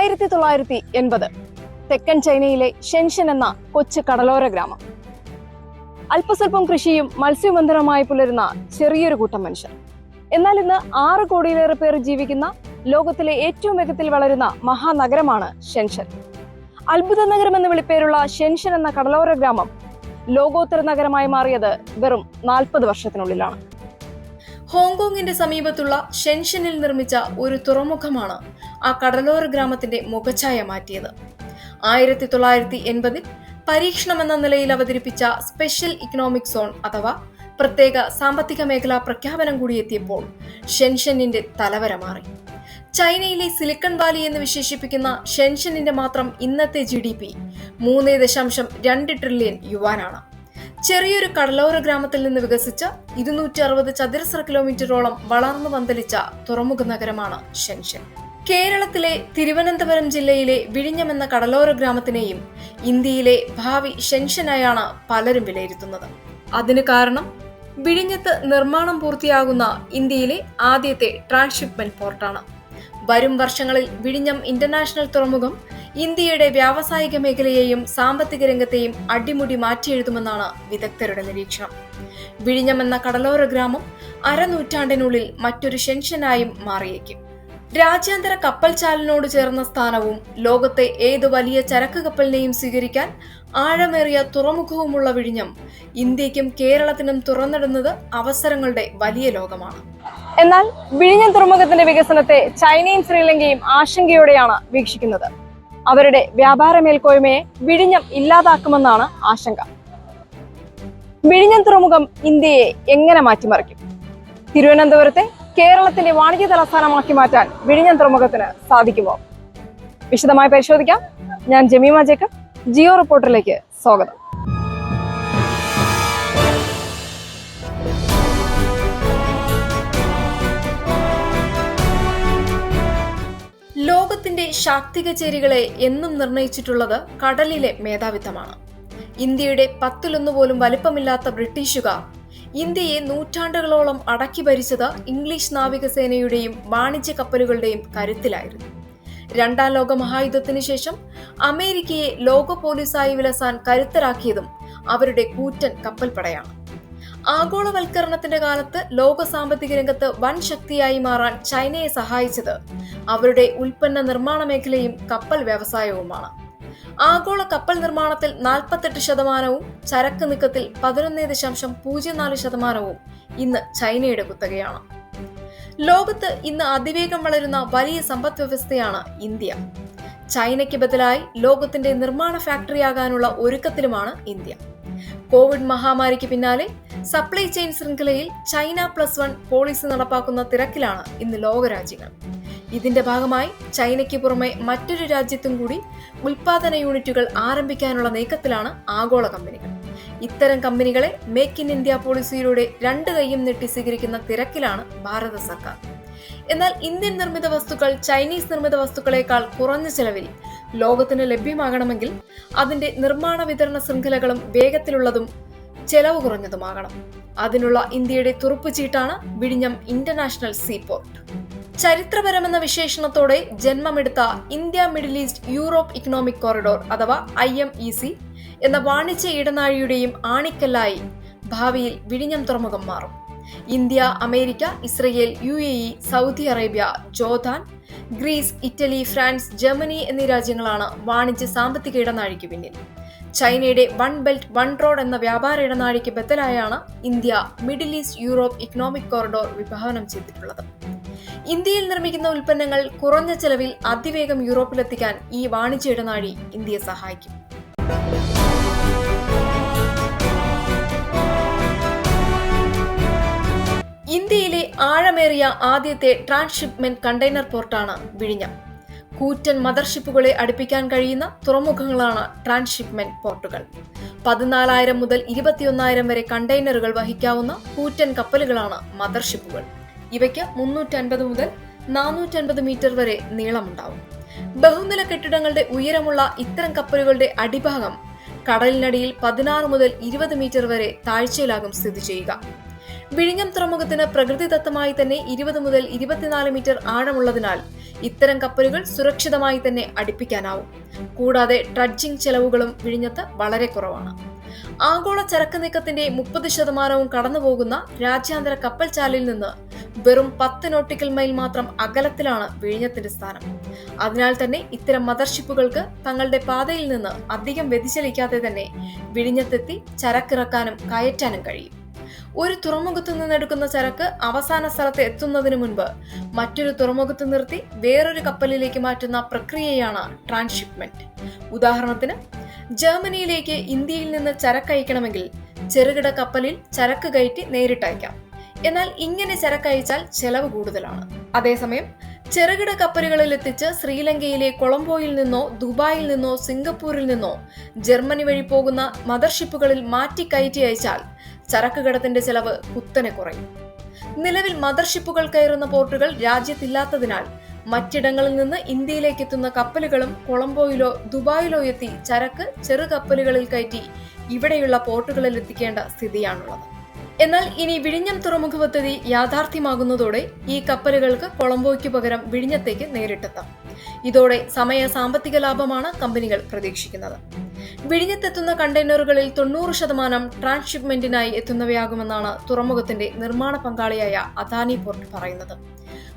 1980 തെക്കൻ ചൈനയിലെ ഷെൻഷൻ എന്ന കൊച്ചു കടലോര ഗ്രാമം. അല്പസ്വല്പം കൃഷിയും മത്സ്യബന്ധനവുമായി പുലരുന്ന ചെറിയൊരു കൂട്ടം മനുഷ്യർ. എന്നാൽ ഇന്ന് 6 കോടിയിലേറെ പേർ ജീവിക്കുന്ന ലോകത്തിലെ ഏറ്റവും വേഗത്തിൽ വളരുന്ന മഹാനഗരമാണ് ഷെൻഷൻ. അത്ഭുത നഗരം എന്ന വിളിപ്പേരുള്ള ഷെൻഷൻ എന്ന കടലോര ഗ്രാമം ലോകോത്തര നഗരമായി മാറിയത് വെറും 40 വർഷത്തിനുള്ളിലാണ്. ഹോങ്കോങ്ങിന്റെ സമീപത്തുള്ള ഷെൻഷനിൽ നിർമ്മിച്ച ഒരു തുറമുഖമാണ് ആ കടലോര ഗ്രാമത്തിന്റെ മുഖഛായ മാറ്റിയത്. 1980 പരീക്ഷണം എന്ന നിലയിൽ അവതരിപ്പിച്ച സ്പെഷ്യൽ ഇക്കണോമിക് സോൺ അഥവാ പ്രത്യേക സാമ്പത്തിക മേഖലാ പ്രഖ്യാപനം കൂടി എത്തിയപ്പോൾ ഷെൻഷനിന്റെ തലവര മാറി. ചൈനയിലെ സിലിക്കൺ വാലി എന്ന് വിശേഷിപ്പിക്കുന്ന ഷെൻഷനിന്റെ മാത്രം ഇന്നത്തെ GDP 3.2 ട്രില്യൺ യുവാനാണ്. ചെറിയൊരു കടലോര ഗ്രാമത്തിൽ നിന്ന് വികസിച്ച 260 ചതുരശ്ര കിലോമീറ്ററോളം വളർന്നു പന്തലിച്ച തുറമുഖ നഗരമാണ് ഷെൻഷൻ. കേരളത്തിലെ തിരുവനന്തപുരം ജില്ലയിലെ വിഴിഞ്ഞം എന്ന കടലോര ഗ്രാമത്തിനെയും ഇന്ത്യയിലെ ഭാവി ഷെൻഷനായാണ് പലരും വിലയിരുത്തുന്നത്. അതിന് കാരണം വിഴിഞ്ഞത്ത് നിർമ്മാണം പൂർത്തിയാകുന്ന ഇന്ത്യയിലെ ആദ്യത്തെ ട്രാൻസ്ഷിപ്മെന്റ് പോർട്ടാണ്. വരും വർഷങ്ങളിൽ വിഴിഞ്ഞം ഇന്റർനാഷണൽ തുറമുഖം ഇന്ത്യയുടെ വ്യാവസായിക മേഖലയെയും സാമ്പത്തിക രംഗത്തെയും അടിമുടി മാറ്റിയെഴുതുമെന്നാണ് വിദഗ്ധരുടെ നിരീക്ഷണം. വിഴിഞ്ഞം എന്ന കടലോര ഗ്രാമം അരനൂറ്റാണ്ടിനുള്ളിൽ മറ്റൊരു ഷെൻഷനായും മാറിയേക്കും. രാജ്യാന്തര കപ്പൽ ചാലിനോട് ചേർന്ന സ്ഥാനവും ലോകത്തെ ഏതു വലിയ ചരക്ക് കപ്പലിനെയും സ്വീകരിക്കാൻ ആഴമേറിയ തുറമുഖവുമുള്ള വിഴിഞ്ഞം ഇന്ത്യക്കും കേരളത്തിനും തുറന്നിടുന്നത് അവസരങ്ങളുടെ വലിയ ലോകമാണ്. എന്നാൽ വിഴിഞ്ഞം തുറമുഖത്തിന്റെ വികസനത്തെ ചൈനയും ശ്രീലങ്കയും ആശങ്കയോടെയാണ് വീക്ഷിക്കുന്നത്. അവരുടെ വ്യാപാര മേൽക്കോയ്മയെ വിഴിഞ്ഞം ഇല്ലാതാക്കുമെന്നാണ് ആശങ്ക. വിഴിഞ്ഞം തുറമുഖം ഇന്ത്യയെ എങ്ങനെ മാറ്റിമറിക്കും? തിരുവനന്തപുരത്തെ കേരളത്തിന്റെ വാണിജ്യ തലസ്ഥാനമാക്കി മാറ്റാൻ വിഴിഞ്ഞം തുറമുഖത്തിന് സാധിക്കുമോ? വിശദമായി പരിശോധിക്കാം. ഞാൻ ജമീമ ജേക്കബ്, ജിയോ റിപ്പോർട്ടറിലേക്ക് സ്വാഗതം. ലോകത്തിന്റെ ശാക്തിക ചേരികളെ എന്നും നിർണയിച്ചിട്ടുള്ളത് കടലിലെ മേധാവിത്വമാണ്. ഇന്ത്യയുടെ 10 പോലും വലിപ്പമില്ലാത്ത ബ്രിട്ടീഷുകാർ ഇന്ത്യയെ നൂറ്റാണ്ടുകളോളം അടക്കി ഭരിച്ചത് ഇംഗ്ലീഷ് നാവികസേനയുടെയും വാണിജ്യ കപ്പലുകളുടെയും കരുത്തിലായിരുന്നു. 2ാം ലോക മഹായുദ്ധത്തിന് ശേഷം അമേരിക്കയെ ലോക പോലീസായി വിലസാൻ കരുത്തരാക്കിയതും അവരുടെ കൂറ്റൻ കപ്പൽപ്പടയാണ്. ആഗോളവൽക്കരണത്തിന്റെ കാലത്ത് ലോക സാമ്പത്തിക രംഗത്ത് വൻ ശക്തിയായി മാറാൻ ചൈനയെ സഹായിച്ചത് അവരുടെ ഉൽപ്പന്ന നിർമ്മാണ മേഖലയും കപ്പൽ വ്യവസായവുമാണ്. ആഗോള കപ്പൽ നിർമ്മാണത്തിൽ 48%, ചരക്ക് നീക്കത്തിൽ 11.04% ഇന്ന് ചൈനയുടെ കുത്തകയാണ്. ലോകത്ത് ഇന്ന് അതിവേഗം വളരുന്ന വലിയ സമ്പദ് വ്യവസ്ഥയാണ് ഇന്ത്യ. ചൈനയ്ക്ക് ബദലായി ലോകത്തിന്റെ നിർമ്മാണ ഫാക്ടറിയാകാനുള്ള ഒരുക്കത്തിലുമാണ് ഇന്ത്യ. കോവിഡ് മഹാമാരിക്ക് പിന്നാലെ സപ്ലൈ ചെയിൻ ശൃംഖലയിൽ China +1 പോളിസി നടപ്പാക്കുന്ന തിരക്കിലാണ് ഇന്ന് ലോകരാജ്യങ്ങൾ. ഇതിന്റെ ഭാഗമായി ചൈനയ്ക്ക് പുറമെ മറ്റൊരു രാജ്യത്തും കൂടി ഉൽപാദന യൂണിറ്റുകൾ ആരംഭിക്കാനുള്ള നീക്കത്തിലാണ് ആഗോള കമ്പനികൾ. ഇത്തരം കമ്പനികളെ മേക്ക് ഇൻ ഇന്ത്യ പോളിസിയിലൂടെ 2 കൈയും നീട്ടി സ്വീകരിക്കുന്ന തിരക്കിലാണ് ഭാരത സർക്കാർ. എന്നാൽ ഇന്ത്യൻ നിർമ്മിത വസ്തുക്കൾ ചൈനീസ് നിർമ്മിത വസ്തുക്കളെക്കാൾ കുറഞ്ഞ ചെലവിൽ ലോകത്തിന് ലഭ്യമാകണമെങ്കിൽ അതിന്റെ നിർമ്മാണ വിതരണ ശൃംഖലകളും വേഗത്തിലുള്ളതും ചെലവ് കുറഞ്ഞതുമാകണം. അതിനുള്ള ഇന്ത്യയുടെ തുറുപ്പുചീട്ടാണ് വിഴിഞ്ഞം ഇന്റർനാഷണൽ സീപോർട്ട്. ചരിത്രപരമെന്ന വിശേഷണത്തോടെ ജന്മമെടുത്ത India Middle East Europe economic corridor അഥവാ IMEC എന്ന വാണിജ്യ ഇടനാഴിയുടെയും ആണിക്കല്ലായി ഭാവിയിൽ വിഴിഞ്ഞം തുറമുഖം മാറും. ഇന്ത്യ, അമേരിക്ക, Israel, UAE, Saudi Arabia, Jordan, Greece, Italy, France, Germany എന്നീ രാജ്യങ്ങളാണ് വാണിജ്യ സാമ്പത്തിക ഇടനാഴിക്ക് പിന്നിൽ. ചൈനയുടെ 1 ബെൽറ്റ് 1 റോഡ് എന്ന വ്യാപാര ഇടനാഴിക്ക് ബദലായാണ് India Middle East Europe economic corridor വിഭാവനം ചെയ്തിട്ടുള്ളത്. ഇന്ത്യയിൽ നിർമ്മിക്കുന്ന ഉൽപ്പന്നങ്ങൾ കുറഞ്ഞ ചെലവിൽ അതിവേഗം യൂറോപ്പിലെത്തിക്കാൻ ഈ വാണിജ്യ ഇടനാഴി ഇന്ത്യയെ സഹായിക്കും. ഇന്ത്യയിലെ ആഴമേറിയ ആദ്യത്തെ ട്രാൻസ്ഷിപ്മെന്റ് കണ്ടെയ്നർ പോർട്ടാണ് വിഴിഞ്ഞം. കൂറ്റൻ മദർഷിപ്പുകളെ അടുപ്പിക്കാൻ കഴിയുന്ന തുറമുഖങ്ങളാണ് ട്രാൻസ്ഷിപ്മെന്റ് പോർട്ടുകൾ. 14,000 മുതൽ 21,000 വരെ കണ്ടെയ്നറുകൾ വഹിക്കാവുന്ന കൂറ്റൻ കപ്പലുകളാണ് മദർഷിപ്പുകൾ. ഇവയ്ക്ക് 350 മുതൽ 450 മീറ്റർ വരെ നീളമുണ്ടാവും. ബഹുനില കെട്ടിടങ്ങളുടെ ഉയരമുള്ള ഇത്തരം കപ്പലുകളുടെ അടിഭാഗം കടലിനടിയിൽ 16 മുതൽ 20 മീറ്റർ വരെ താഴ്ചയിലാകും സ്ഥിതി ചെയ്യുക. വിഴിഞ്ഞം തുറമുഖത്തിന് പ്രകൃതിദത്തമായി തന്നെ 20 മുതൽ 24 മീറ്റർ ആഴമുള്ളതിനാൽ ഇത്തരം കപ്പലുകൾ സുരക്ഷിതമായി തന്നെ അടുപ്പിക്കാനാവും. കൂടാതെ ട്രഡ്ജിംഗ് ചെലവുകളും വിഴിഞ്ഞത്ത് വളരെ കുറവാണ്. ആഗോള ചരക്ക് നീക്കത്തിന്റെ 30% കടന്നുപോകുന്ന രാജ്യാന്തര കപ്പൽ ചാലിൽ നിന്ന് വെറും 10 നോട്ടിക്കൽ മൈൽ മാത്രം അകലത്തിലാണ് വിഴിഞ്ഞത്തിന്റെ സ്ഥാനം. അതിനാൽ തന്നെ ഇത്തരം മദർഷിപ്പുകൾക്ക് തങ്ങളുടെ പാതയിൽ നിന്ന് അധികം വ്യതിചലിക്കാതെ തന്നെ വിഴിഞ്ഞത്തെത്തി ചരക്കിറക്കാനും കയറ്റാനും കഴിയും. ഒരു തുറമുഖത്തു നിന്നെടുക്കുന്ന ചരക്ക് അവസാന സ്ഥലത്ത് എത്തുന്നതിന് മുൻപ് മറ്റൊരു തുറമുഖത്ത് നിർത്തി വേറൊരു കപ്പലിലേക്ക് മാറ്റുന്ന പ്രക്രിയയാണ് ട്രാൻസ്ഷിപ്മെന്റ്. ഉദാഹരണത്തിന്, ജർമ്മനിയിലേക്ക് ഇന്ത്യയിൽ നിന്ന് ചരക്ക് അയക്കണമെങ്കിൽ ചെറുകിട കപ്പലിൽ ചരക്ക് കയറ്റി നേരിട്ടയക്കാം. എന്നാൽ ഇങ്ങനെ ചരക്ക് അയച്ചാൽ ചെലവ് കൂടുതലാണ്. അതേസമയം ചെറുകിട കപ്പലുകളിൽ എത്തിച്ച് ശ്രീലങ്കയിലെ കൊളംബോയിൽ നിന്നോ ദുബായിൽ നിന്നോ സിംഗപ്പൂരിൽ നിന്നോ ജർമ്മനി വഴി പോകുന്ന മദർഷിപ്പുകളിൽ മാറ്റി കയറ്റി അയച്ചാൽ ചരക്ക് കടത്തിന്റെ ചെലവ് കുത്തനെ കുറയും. നിലവിൽ മദർഷിപ്പുകൾ കയറുന്ന പോർട്ടുകൾ രാജ്യത്തില്ലാത്തതിനാൽ മറ്റിടങ്ങളിൽ നിന്ന് ഇന്ത്യയിലേക്ക് എത്തുന്ന കപ്പലുകളും കൊളംബോയിലോ ദുബായിലോ എത്തി ചരക്ക് ചെറു കപ്പലുകളിൽ കയറ്റി ഇവിടെയുള്ള പോർട്ടുകളിൽ എത്തിക്കേണ്ട സ്ഥിതിയാണുള്ളത്. എന്നാൽ ഇനി വിഴിഞ്ഞം തുറമുഖ പദ്ധതി യാഥാർത്ഥ്യമാകുന്നതോടെ ഈ കപ്പലുകൾക്ക് കൊളംബോയ്ക്ക് പകരം വിഴിഞ്ഞത്തേക്ക് നേരിട്ടെത്താം. ഇതോടെ സാമ്പത്തിക ലാഭമാണ് കമ്പനികൾ പ്രതീക്ഷിക്കുന്നത്. വിഴിഞ്ഞത്തെത്തുന്ന കണ്ടെയ്നറുകളിൽ 90% ട്രാൻസ്ഷിപ്മെന്റിനായി എത്തുന്നവയാകുമെന്നാണ് തുറമുഖത്തിന്റെ നിർമ്മാണ പങ്കാളിയായ അദാനി പോർട്ട് പറയുന്നത്.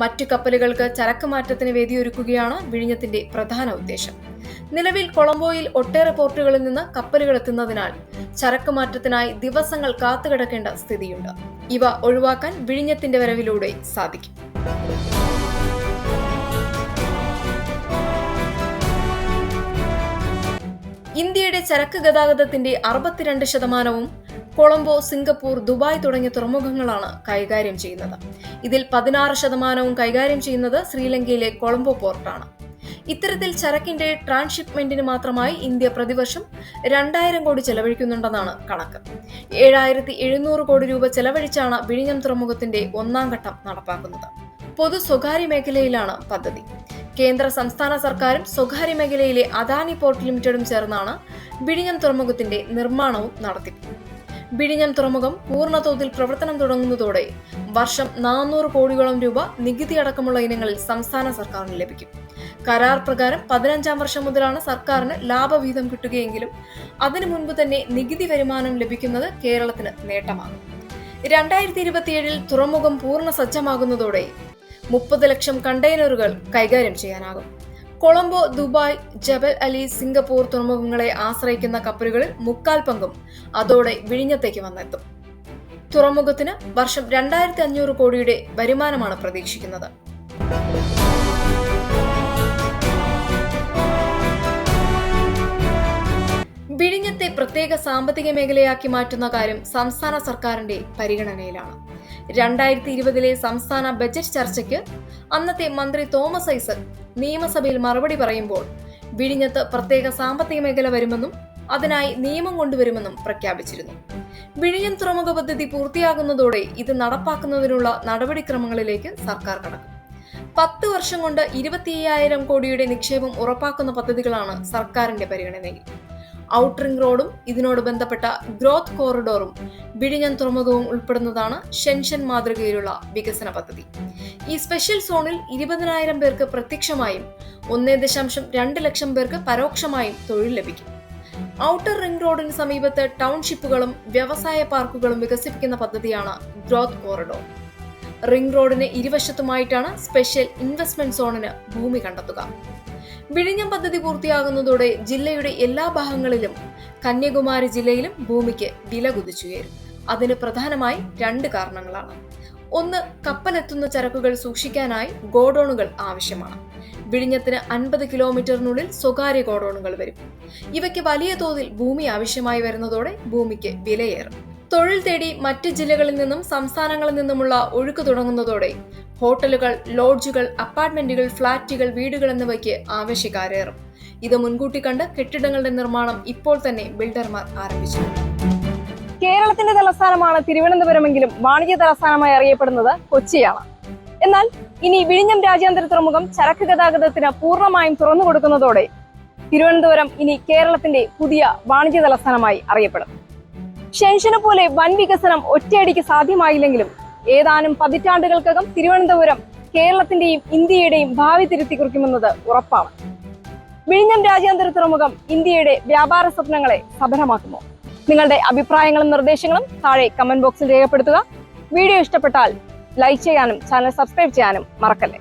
മറ്റു കപ്പലുകൾക്ക് ചരക്ക് മാറ്റത്തിന് വേദിയൊരുക്കുകയാണ് വിഴിഞ്ഞത്തിന്റെ പ്രധാന ഉദ്ദേശം. നിലവിൽ കൊളംബോയിൽ ഒട്ടേറെ പോർട്ടുകളിൽ നിന്ന് കപ്പലുകൾ എത്തുന്നതിനാൽ ചരക്ക് മാറ്റത്തിനായി ദിവസങ്ങൾ കാത്തുകിടക്കേണ്ട സ്ഥിതിയുണ്ട്. ഇവ ഒഴിവാക്കാൻ വിഴിഞ്ഞത്തിന്റെ വരവിലൂടെ സാധിക്കും. ഇന്ത്യയുടെ ചരക്ക് ഗതാഗതത്തിന്റെ 62% കൊളംബോ, സിംഗപ്പൂർ, ദുബായ് തുടങ്ങിയ തുറമുഖങ്ങളാണ് കൈകാര്യം ചെയ്യുന്നത്. ഇതിൽ 16% കൈകാര്യം ചെയ്യുന്നത് ശ്രീലങ്കയിലെ കൊളംബോ പോർട്ടാണ്. ഇത്തരത്തിൽ ചരക്കിന്റെ ട്രാൻസ്ഷിപ്മെന്റിന് മാത്രമായി ഇന്ത്യ പ്രതിവർഷം 2000 കോടി ചെലവഴിക്കുന്നുണ്ടെന്നാണ് കണക്ക്. 7700 കോടി രൂപ ചെലവഴിച്ചാണ് വിഴിഞ്ഞം തുറമുഖത്തിന്റെ 1ാം ഘട്ടം നടപ്പാക്കുന്നത്. പൊതു സ്വകാര്യ മേഖലയിലാണ് പദ്ധതി. കേന്ദ്ര സംസ്ഥാന സർക്കാരും സ്വകാര്യ മേഖലയിലെ അദാനി പോർട്ട് ലിമിറ്റഡും ചേർന്നാണ് വിഴിഞ്ഞം തുറമുഖത്തിന്റെ നിർമ്മാണവും നടത്തിപ്പും. വിഴിഞ്ഞം തുറമുഖം പൂർണ്ണതോതിൽ പ്രവർത്തനം തുടങ്ങുന്നതോടെ വർഷം 400 കോടിയോളം രൂപ നികുതി അടക്കമുള്ള ഇനങ്ങളിൽ സംസ്ഥാന സർക്കാരിന് ലഭിക്കും. കരാർ പ്രകാരം 15ാം വർഷം മുതലാണ് സർക്കാരിന് ലാഭവിഹിതം കിട്ടുകയെങ്കിലും അതിനു മുൻപ് തന്നെ നികുതി വരുമാനം ലഭിക്കുന്നത് കേരളത്തിന് നേട്ടമാകും. 2027 തുറമുഖം പൂർണ്ണ സജ്ജമാകുന്നതോടെ 30 ലക്ഷം കണ്ടെയ്നറുകൾ കൈകാര്യം ചെയ്യാനാകും. കൊളംബോ, ദുബായ്, ജബൽ അലി, സിംഗപ്പൂർ തുറമുഖങ്ങളെ ആശ്രയിക്കുന്ന കപ്പലുകളിൽ 3/4 പങ്കും അതോടെ വിഴിഞ്ഞത്തേക്ക് വന്നെത്തും. തുറമുഖത്തിന് വർഷം 2500 കോടിയുടെ വരുമാനമാണ് പ്രതീക്ഷിക്കുന്നത്. വിഴിഞ്ഞത്തെ പ്രത്യേക സാമ്പത്തിക മേഖലയാക്കി മാറ്റുന്ന കാര്യം സംസ്ഥാന സർക്കാരിന്റെ പരിഗണനയിലാണ്. 2020 സംസ്ഥാന ബജറ്റ് ചർച്ചയ്ക്ക് അന്നത്തെ മന്ത്രി തോമസ് ഐസക് നിയമസഭയിൽ മറുപടി പറയുമ്പോൾ വിഴിഞ്ഞത്ത് പ്രത്യേക സാമ്പത്തിക മേഖല വരുമെന്നും അതിനായി നിയമം കൊണ്ടുവരുമെന്നും പ്രഖ്യാപിച്ചിരുന്നു. വിഴിഞ്ഞം തുറമുഖ പദ്ധതി പൂർത്തിയാകുന്നതോടെ ഇത് നടപ്പാക്കുന്നതിനുള്ള നടപടിക്രമങ്ങളിലേക്ക് സർക്കാർ കടക്കും. 10 വർഷം കൊണ്ട് 25,000 കോടിയുടെ നിക്ഷേപം ഉറപ്പാക്കുന്ന പദ്ധതികളാണ് സർക്കാരിന്റെ പരിഗണനയിൽ. ഔട്ടർ റിംഗ് റോഡും ഇതിനോട് ബന്ധപ്പെട്ട ഗ്രോത്ത് കോറിഡോറും വിഴിഞ്ഞം തുറമുഖവും ഉൾപ്പെടുന്നതാണ് ഷെൻഷൻ മാതൃകയിലുള്ള വികസന പദ്ധതി. ഈ സ്പെഷ്യൽ സോണിൽ 20,000 പേർക്ക് പ്രത്യക്ഷമായും 1.2 ലക്ഷം പേർക്ക് പരോക്ഷമായും തൊഴിൽ ലഭിക്കും. ഔട്ടർ റിംഗ് റോഡിന് സമീപത്ത് ടൗൺഷിപ്പുകളും വ്യവസായ പാർക്കുകളും വികസിപ്പിക്കുന്ന പദ്ധതിയാണ് ഗ്രോത്ത് കോറിഡോർ. റിംഗ് റോഡിന് ഇരുവശത്തുമായിട്ടാണ് സ്പെഷ്യൽ ഇൻവെസ്റ്റ്മെന്റ് സോണിന് ഭൂമി കണ്ടെത്തുക. വിഴിഞ്ഞം പദ്ധതി പൂർത്തിയാകുന്നതോടെ ജില്ലയുടെ എല്ലാ ഭാഗങ്ങളിലും കന്യാകുമാരി ജില്ലയിലും ഭൂമിക്ക് വില കുതിച്ചുയരും. അതിന് പ്രധാനമായി 2 കാരണങ്ങളാണ്. ഒന്ന്, കപ്പലെത്തുന്ന ചരക്കുകൾ സൂക്ഷിക്കാനായി ഗോഡൌണുകൾ ആവശ്യമാണ്. വിഴിഞ്ഞത്തിന് 50 കിലോമീറ്ററിനുള്ളിൽ സ്വകാര്യ ഗോഡൌണുകൾ വരും. ഇവയ്ക്ക് വലിയ തോതിൽ ഭൂമി ആവശ്യമായി വരുന്നതോടെ ഭൂമിക്ക് വിലയേറും. തൊഴിൽ തേടി മറ്റ് ജില്ലകളിൽ നിന്നും സംസ്ഥാനങ്ങളിൽ നിന്നുമുള്ള ഒഴുക്ക് തുടങ്ങുന്നതോടെ ഹോട്ടലുകൾ, ലോഡ്ജുകൾ, അപ്പാർട്ട്മെന്റുകൾ, ഫ്ളാറ്റുകൾ, വീടുകൾ എന്നിവയ്ക്ക് ആവശ്യക്കാരേറും. ഇത് മുൻകൂട്ടി കണ്ട് കെട്ടിടങ്ങളുടെ നിർമ്മാണം ഇപ്പോൾ തന്നെ ബിൽഡർമാർ ആരംഭിച്ചു. കേരളത്തിന്റെ തലസ്ഥാനമാണ് തിരുവനന്തപുരമെങ്കിലും വാണിജ്യ തലസ്ഥാനമായി അറിയപ്പെടുന്നത് കൊച്ചിയാണ്. എന്നാൽ ഇനി വിഴിഞ്ഞം രാജ്യാന്തര തുറമുഖം ചരക്ക് ഗതാഗതത്തിന് പൂർണ്ണമായും തുറന്നു കൊടുക്കുന്നതോടെ തിരുവനന്തപുരം ഇനി കേരളത്തിന്റെ പുതിയ വാണിജ്യ തലസ്ഥാനമായി അറിയപ്പെടും. ഷെൻഷനെ പോലെ വൻ വികസനം ഒറ്റയടിക്ക് സാധ്യമായില്ലെങ്കിലും ഏതാനും പതിറ്റാണ്ടുകൾക്കകം തിരുവനന്തപുരം കേരളത്തിന്റെയും ഇന്ത്യയുടെയും ഭാവി തിരുത്തി കുറിക്കുമെന്നത് ഉറപ്പാണ്. വിഴിഞ്ഞം രാജ്യാന്തര തുറമുഖം ഇന്ത്യയുടെ വ്യാപാര സ്വപ്നങ്ങളെ സഫലമാക്കുമോ? നിങ്ങളുടെ അഭിപ്രായങ്ങളും നിർദ്ദേശങ്ങളും താഴെ കമന്റ് ബോക്സിൽ രേഖപ്പെടുത്തുക. വീഡിയോ ഇഷ്ടപ്പെട്ടാൽ ലൈക്ക് ചെയ്യാനും ചാനൽ സബ്സ്ക്രൈബ് ചെയ്യാനും മറക്കല്ലേ.